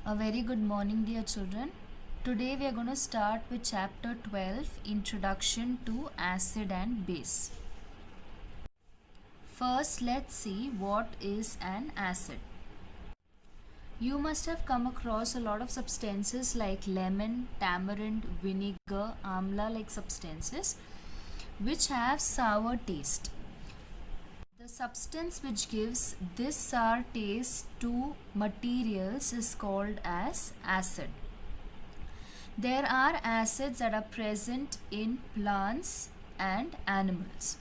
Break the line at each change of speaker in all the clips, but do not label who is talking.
A very good morning, dear children. Today we are going to start with chapter 12, Introduction to Acid and Base. First, let's see what is an acid. You must have come across a lot of substances like lemon, tamarind, vinegar, amla like substances which have sour taste. The substance which gives this sour taste to materials is called as acid. There are acids that are present in plants and animals.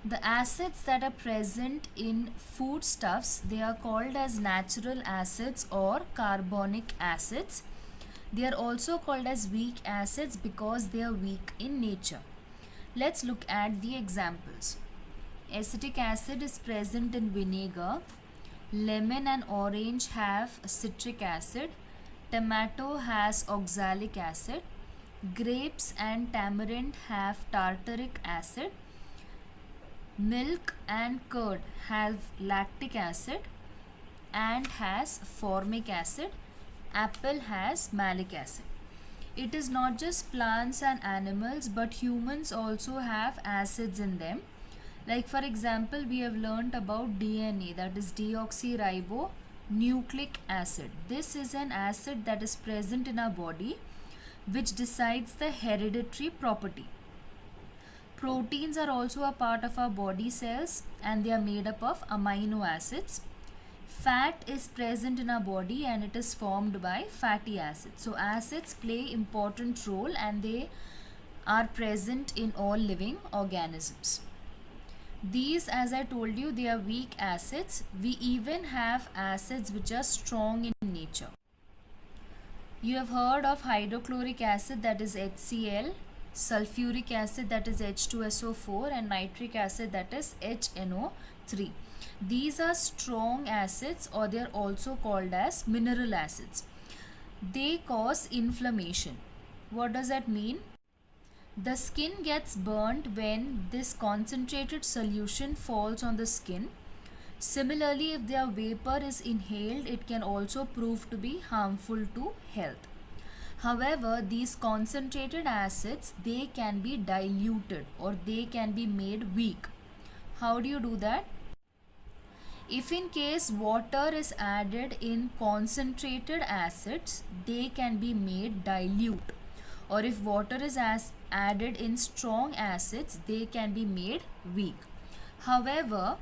The acids that are present in foodstuffs, they are called as natural acids or carbonic acids. They are also called as weak acids because they are weak in nature. Let's look at the examples. Acetic acid is present in vinegar. Lemon and orange have citric acid. Tomato has oxalic acid. Grapes and tamarind have tartaric acid. Milk and curd have lactic acid and has formic acid. Apple has malic acid. It is not just plants and animals, but humans also have acids in them. Like for example, we have learnt about DNA, that is deoxyribonucleic acid. This is an acid that is present in our body which decides the hereditary property. Proteins are also a part of our body cells and they are made up of amino acids. Fat is present in our body and it is formed by fatty acids. So acids play important role and they are present in all living organisms. These, as I told you, they are weak acids. We even have acids which are strong in nature. You have heard of hydrochloric acid, that is HCl, sulfuric acid, that is H2SO4, and nitric acid, that is HNO3. These are strong acids, or they are also called as mineral acids. They cause inflammation. What does that mean? The skin gets burnt when this concentrated solution falls on the skin. Similarly, if their vapor is inhaled, it can also prove to be harmful to health. However, these concentrated acids, they can be diluted or they can be made weak. How do you do that? If in case water is added in concentrated acids, they can be made dilute. Or if water is added in strong acids, they can be made weak. However,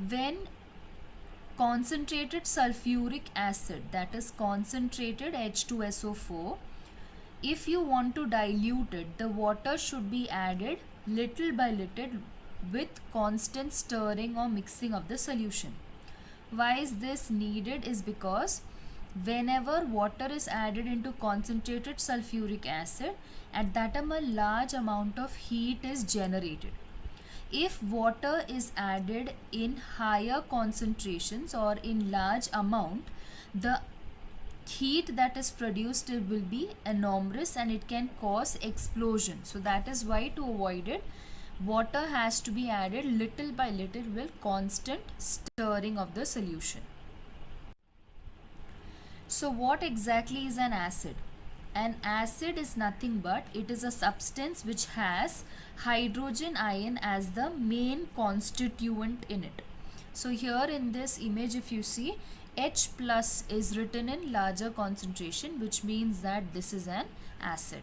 when concentrated sulfuric acid, that is concentrated H2SO4, if you want to dilute it, the water should be added little by little with constant stirring or mixing of the solution. Why is this needed? Is because whenever water is added into concentrated sulfuric acid, at that time a large amount of heat is generated. If water is added in higher concentrations or in large amount, the heat that is produced will be enormous and it can cause explosion. So that is why, to avoid it, water has to be added little by little with constant stirring of the solution. So what exactly is an acid? An acid is nothing but it is a substance which has hydrogen ion as the main constituent in it. So here in this image, if you see, H plus is written in larger concentration, which means that this is an acid.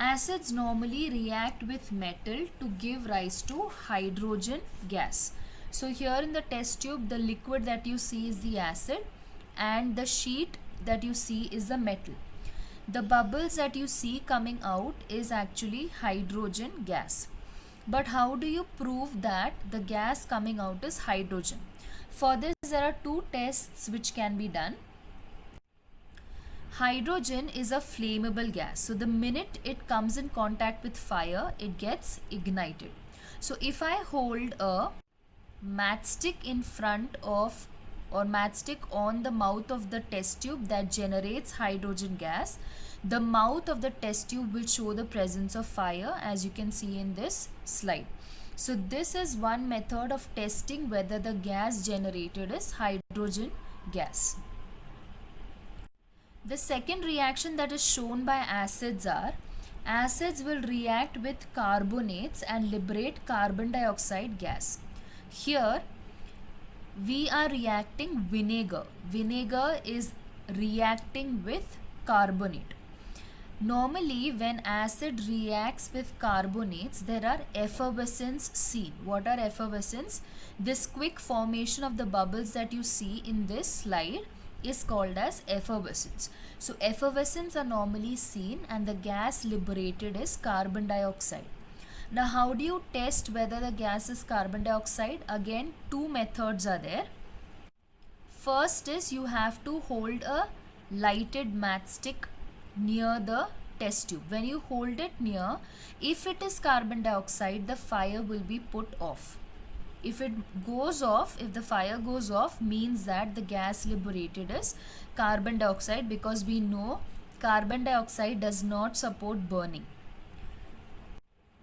Acids normally react with metal to give rise to hydrogen gas. So here in the test tube, the liquid that you see is the acid and the sheet that you see is the metal. The bubbles that you see coming out is actually hydrogen gas. But how do you prove that the gas coming out is hydrogen? For this, there are two tests which can be done. Hydrogen is a flammable gas. So the minute it comes in contact with fire, it gets ignited. So if I hold a matchstick in front of or matchstick on the mouth of the test tube that generates hydrogen gas, the mouth of the test tube will show the presence of fire, as you can see in this slide. So this is one method of testing whether the gas generated is hydrogen gas. The second reaction that is shown by acids are, acids will react with carbonates and liberate carbon dioxide gas. Here we are reacting vinegar. Vinegar is reacting with carbonate. Normally when acid reacts with carbonates, there are effervescence seen. What are effervescence? This quick formation of the bubbles that you see in this slide is called as effervescence. So effervescence are normally seen and the gas liberated is carbon dioxide. Now how do you test whether the gas is carbon dioxide? Again, two methods are there. First is you have to hold a lighted matchstick near the test tube. When you hold it near, if it is carbon dioxide, the fire will be put off. If it goes off, if the fire goes off, means that the gas liberated is carbon dioxide, because we know carbon dioxide does not support burning.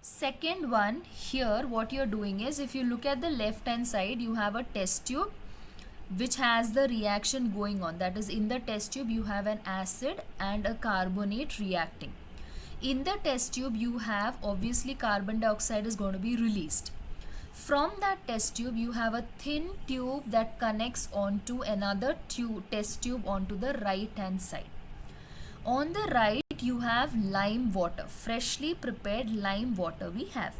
Second one, here what you're doing is, if you look at the left hand side, you have a test tube which has the reaction going on. That is, in the test tube you have an acid and a carbonate reacting. In the test tube you have, obviously carbon dioxide is going to be released. From that test tube you have a thin tube that connects onto another test tube onto the right hand side. On the right you have lime water, freshly prepared lime water we have.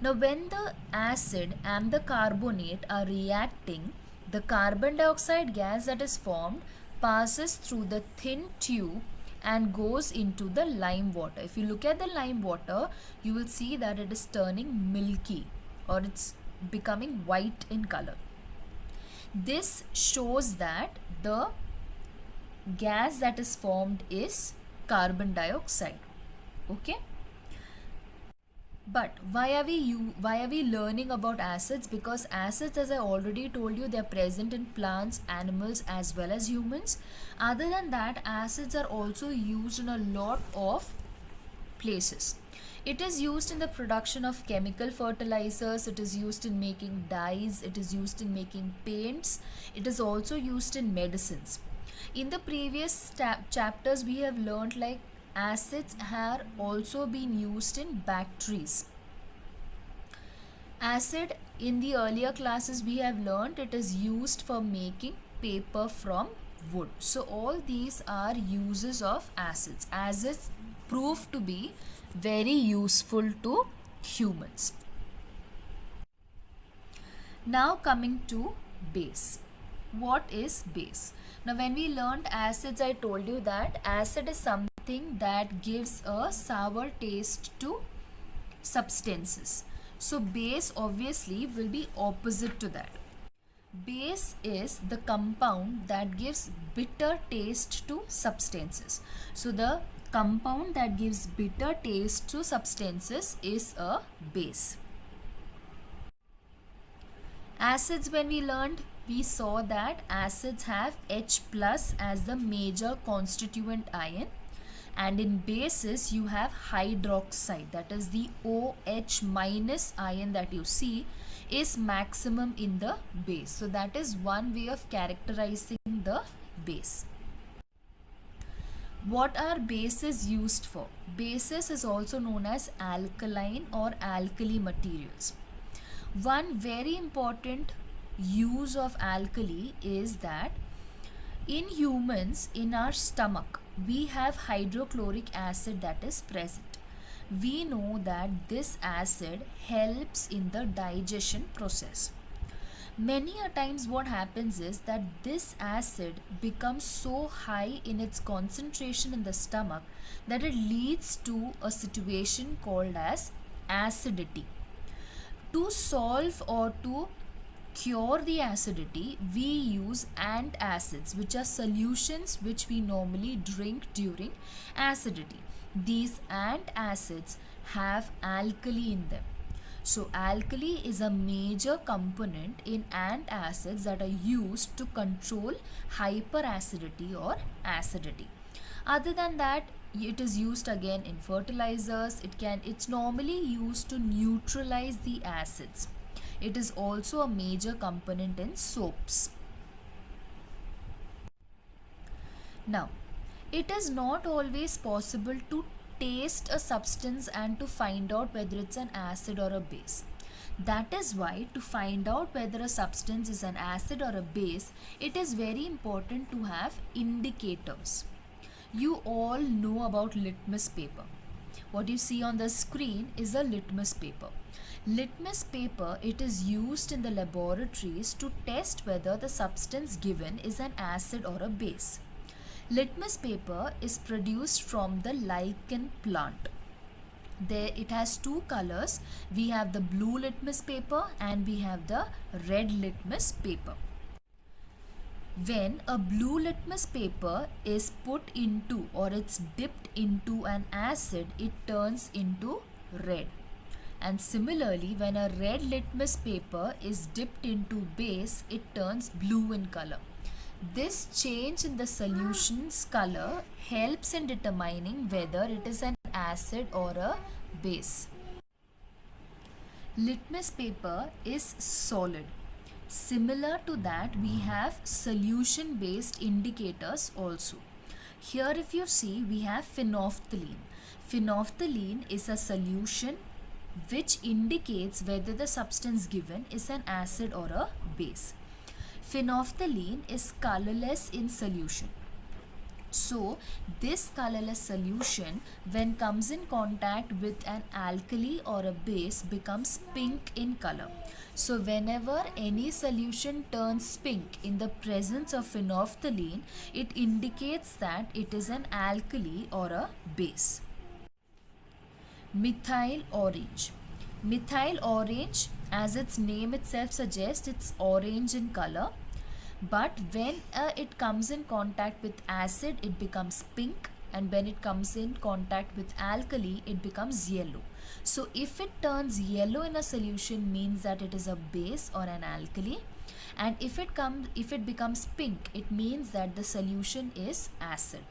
Now when the acid and the carbonate are reacting, the carbon dioxide gas that is formed passes through the thin tube and goes into the lime water. If you look at the lime water, you will see that it is turning milky, or it's becoming white in color. This shows that the gas that is formed is carbon dioxide. Okay. But why are we learning about acids? Because acids, as I already told you, they are present in plants, animals as well as humans. Other than that, acids are also used in a lot of places. It is used in the production of chemical fertilizers, it is used in making dyes, it is used in making paints, it is also used in medicines. In the previous chapters we have learned like acids have also been used in batteries. Acid, in the earlier classes we have learned, it is used for making paper from wood. So all these are uses of acids. Acids prove to be very useful to humans. Now coming to base. What is base? Now when we learned acids, I told you that acid is something that gives a sour taste to substances. So base obviously will be opposite to that. Base is the compound that gives bitter taste to substances. So the compound that gives bitter taste to substances is a base. Acids, when we learned, we saw that acids have H plus as the major constituent ion, and in bases you have hydroxide, that is the OH minus ion that you see is maximum in the base. So that is one way of characterizing the base. What are bases used for? Bases is also known as alkaline or alkali materials. One very important use of alkali is that in humans, in our stomach, we have hydrochloric acid that is present. We know that this acid helps in the digestion process. Many a times what happens is that this acid becomes so high in its concentration in the stomach that it leads to a situation called as acidity. To solve or to cure the acidity, we use antacids, which are solutions which we normally drink during acidity. These antacids have alkali in them. So alkali is a major component in antacids that are used to control hyperacidity or acidity. Other than that, it is used again in fertilizers. It's normally used to neutralize the acids. It is also a major component in soaps. Now, it is not always possible to taste a substance and to find out whether it's an acid or a base. That is why, to find out whether a substance is an acid or a base, it is very important to have indicators. You all know about litmus paper. What you see on the screen is a litmus paper. Litmus paper, it is used in the laboratories to test whether the substance given is an acid or a base. Litmus paper is produced from the lichen plant. There it has two colors. We have the blue litmus paper and we have the red litmus paper. When a blue litmus paper is put into or it's dipped into an acid, it turns into red. And similarly, when a red litmus paper is dipped into base, it turns blue in color. This change in the solution's color helps in determining whether it is an acid or a base. Litmus paper is solid. Similar to that, we have solution based indicators also. Here if you see, we have phenolphthalein. Phenolphthalein is a solution which indicates whether the substance given is an acid or a base. Phenolphthalein is colorless in solution. So this colorless solution, when comes in contact with an alkali or a base, becomes pink in color. So whenever any solution turns pink in the presence of phenolphthalein, it indicates that it is an alkali or a base. Methyl orange. Methyl orange, as its name itself suggests, it's orange in color. But when it comes in contact with acid, it becomes pink, and when it comes in contact with alkali, it becomes yellow. So if it turns yellow in a solution, means that it is a base or an alkali, and if it becomes pink, it means that the solution is acid.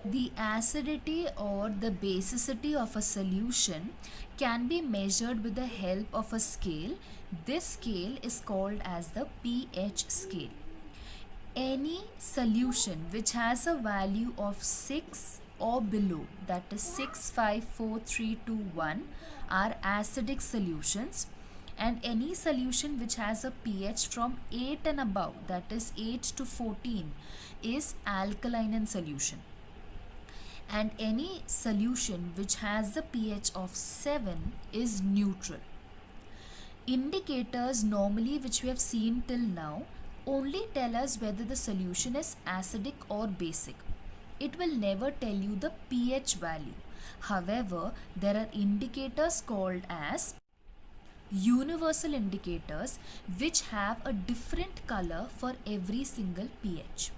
The acidity or the basicity of a solution can be measured with the help of a scale. This scale is called as the pH scale. Any solution which has a value of 6 or below, that is 6, 5, 4, 3, 2, 1, are acidic solutions, and any solution which has a pH from 8 and above, that is 8 to 14, is alkaline in solution. And any solution which has the pH of 7 is neutral. Indicators normally which we have seen till now only tell us whether the solution is acidic or basic. It will never tell you the pH value. However, there are indicators called as universal indicators which have a different color for every single pH.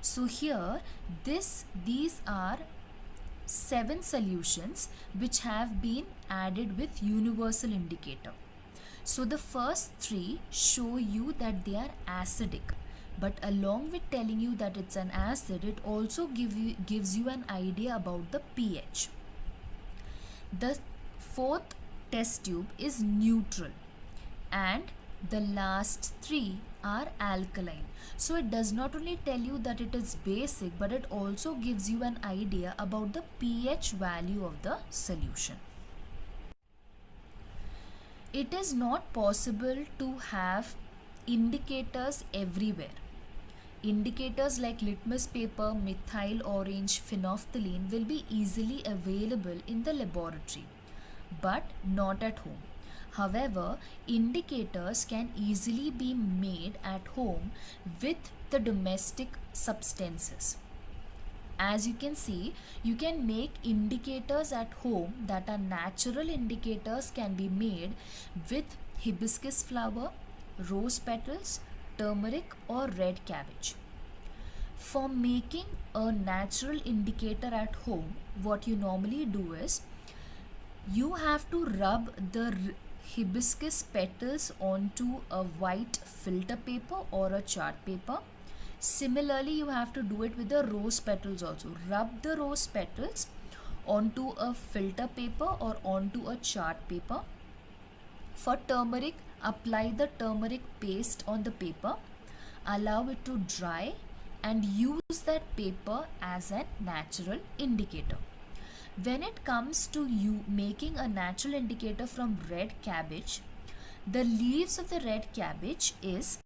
So here these are 7 solutions which have been added with universal indicator. So the first 3 show you that they are acidic, but along with telling you that it's an acid, it also gives you an idea about the pH. The fourth test tube is neutral, and the last 3 are alkaline. So it does not only tell you that it is basic, but it also gives you an idea about the pH value of the solution. It is not possible to have indicators everywhere. Indicators like litmus paper, methyl orange, phenolphthalein will be easily available in the laboratory, but not at home. However, indicators can easily be made at home with the domestic substances. As you can see, you can make indicators at home that are natural indicators can be made with hibiscus flower, rose petals, turmeric or red cabbage. For making a natural indicator at home, what you normally do is you have to rub the hibiscus petals onto a white filter paper or a chart paper. Similarly, you have to do it with the rose petals also. Rub the rose petals onto a filter paper or onto a chart paper. For turmeric, apply the turmeric paste on the paper, allow it to dry, and use that paper as a natural indicator. When it comes to you making a natural indicator from red cabbage, the leaves of the red cabbage is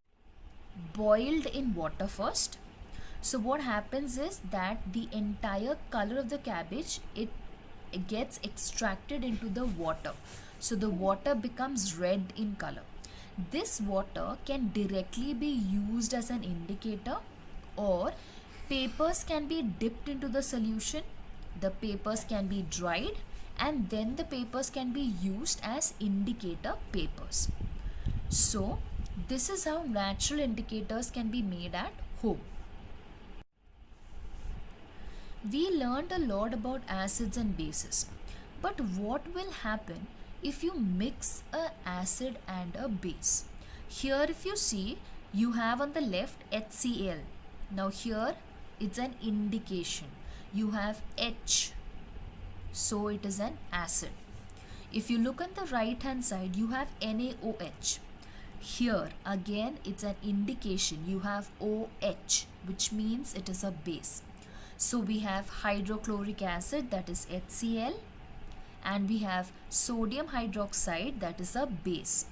boiled in water first. So what happens is that the entire color of the cabbage, it gets extracted into the water. So the water becomes red in color. This water can directly be used as an indicator, or papers can be dipped into the solution. The papers can be dried, and then the papers can be used as indicator papers. So this is how natural indicators can be made at home. We learned a lot about acids and bases, but what will happen if you mix an acid and a base? Here if you see, you have on the left HCl. Now here it's an indication. You have H, so it is an acid. If you look on the right hand side, you have NaOH. Here again it's an indication. You have OH, which means it is a base. So we have hydrochloric acid, that is HCl, and we have sodium hydroxide, that is a base.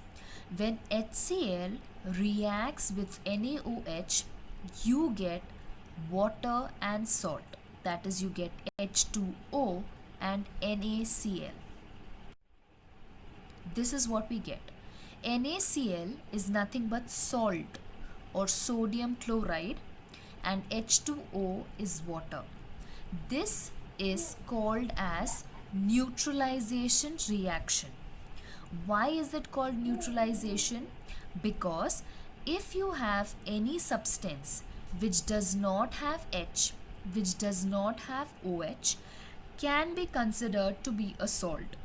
When HCl reacts with NaOH, you get water and salt, that is you get H2O and NaCl. This is what we get. NaCl is nothing but salt or sodium chloride, and H2O is water. This is called as neutralization reaction. Why is it called neutralization? Because if you have any substance which does not have H, which does not have OH, can be considered to be a salt.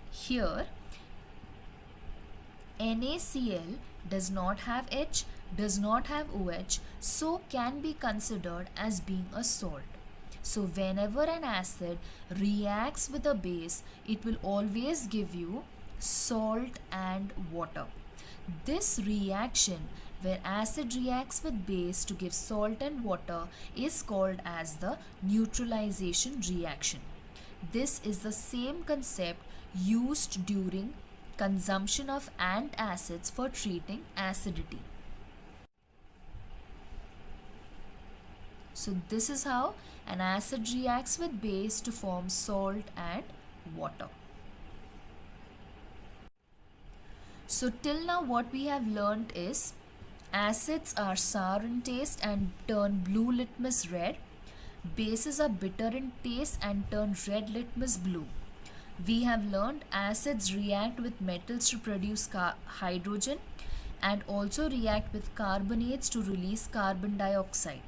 Here NaCl does not have H, does not have OH, so can be considered as being a salt. So whenever an acid reacts with a base, it will always give you salt and water. This reaction, where acid reacts with base to give salt and water, is called as the neutralization reaction. This is the same concept used during consumption of antacids for treating acidity. So this is how an acid reacts with base to form salt and water. So till now what we have learnt is acids are sour in taste and turn blue litmus red. Bases are bitter in taste and turn red litmus blue. We have learned acids react with metals to produce hydrogen and also react with carbonates to release carbon dioxide.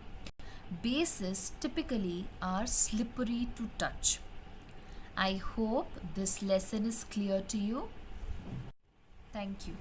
Bases typically are slippery to touch. I hope this lesson is clear to you. Thank you.